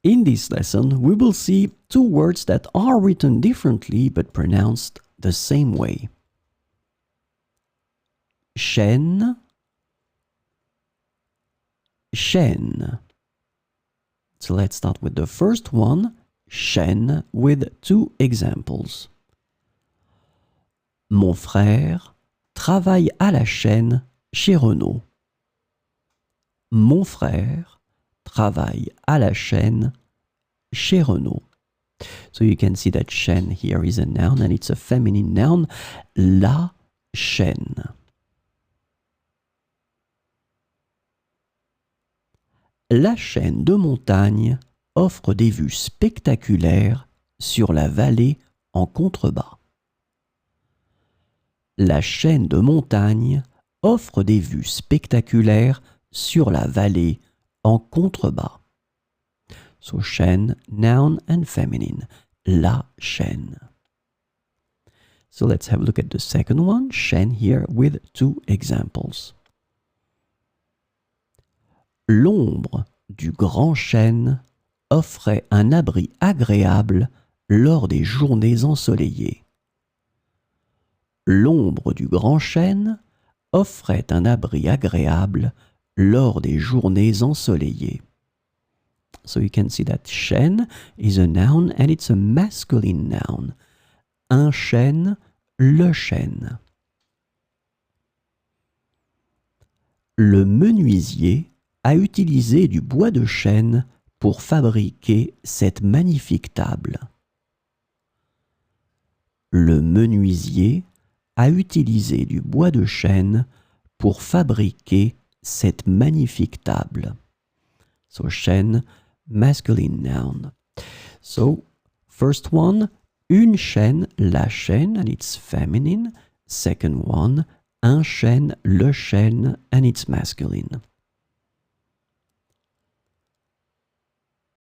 In this lesson, we will see two words that are written differently but pronounced the same way. Chaîne, chaîne. So let's start with the first one, chaîne, with two examples. Mon frère travaille à la chaîne chez Renault. Mon frère travaille à la chaîne chez Renault. So you can see that chaîne here is a noun and it's a feminine noun, la chaîne. La chaîne de montagne offre des vues spectaculaires sur la vallée en contrebas. La chaîne de montagne offre des vues spectaculaires sur la vallée en contrebas. So chaîne, noun and feminine, la chaîne. So let's have a look at the second one, chaîne here with two examples. L'ombre du grand chêne offrait un abri agréable lors des journées ensoleillées. L'ombre du grand chêne offrait un abri agréable lors des journées ensoleillées. So you can see that chêne is a noun and it's a masculine noun. Un chêne, le chêne. Le menuisier a utilisé du bois de chêne pour fabriquer cette magnifique table. Le menuisier a utilisé du bois de chêne pour fabriquer cette magnifique table. So chêne, masculine noun. So first one, une chaîne, la chaîne, and it's feminine. Second one, un chêne, le chêne, and it's masculine.